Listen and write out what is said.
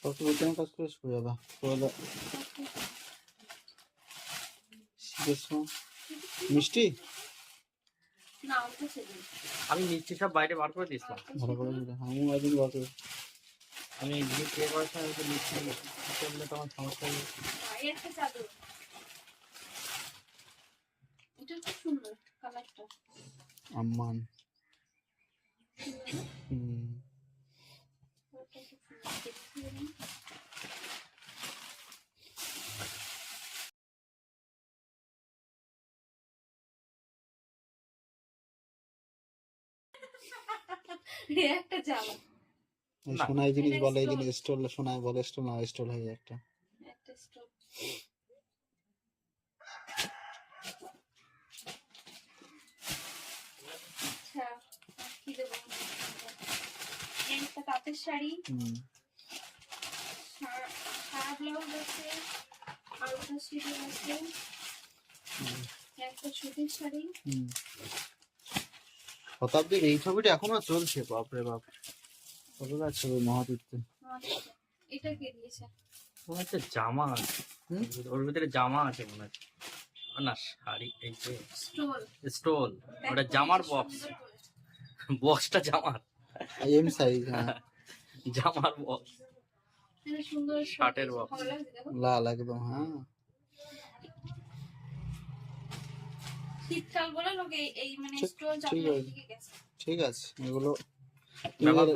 কত বেতনের কাজ করে শুয়ে যাবা মিষ্টি আমি মিষ্টি সব বাইরে বার করে দিয়েছিলাম। ভালো করে দিলে আমি একদিন বার করে আমি নিজে খেয়ে করার সময় তো মিষ্টি করলে তো আমার সমস্যা হয়ে যাবে। একটা চাদর, এটা খুব সুন্দর কালারটা। আম্মান ওটা খুব সুন্দর দেখতে। একটা জামা, সোনাই জিনিস বলে এই জিনিস স্টোল সোনাই বলে স্টোল না স্টোল হয়ে একটা একটা স্টোন। আচ্ছা কি দেবো, একটা তাঁতের শাড়ি, সারা ব্লাউজ আছে, আর ওটা সিঁদুর আছে, একটা সুতির শাড়ি। শতাব্দীর এই ছবিটা এখনো চলছে বাপরে বাপ কতটা ছবি মহাতীর্থে এটা কে দিয়েছে? ওর একটা জামা আছে, ওর ভিতরে জামা আছে মনে হচ্ছে। না শাড়ি, এই যে স্টোল, স্টোল, ওটা জামার বক্স, বক্সটা জামার এম সাইজ জামার বক্স, এটা সুন্দর শার্টের বক্স, ভালো লাগছে দেখো। লাল একদম হ্যাঁ শীতকাল বলে লোকে এই মানে ঠিক- স্টোল ঠিক চাপিয়ে আছে। দিকে গেছে। ঠিক আছে এগুলো ব্যবহার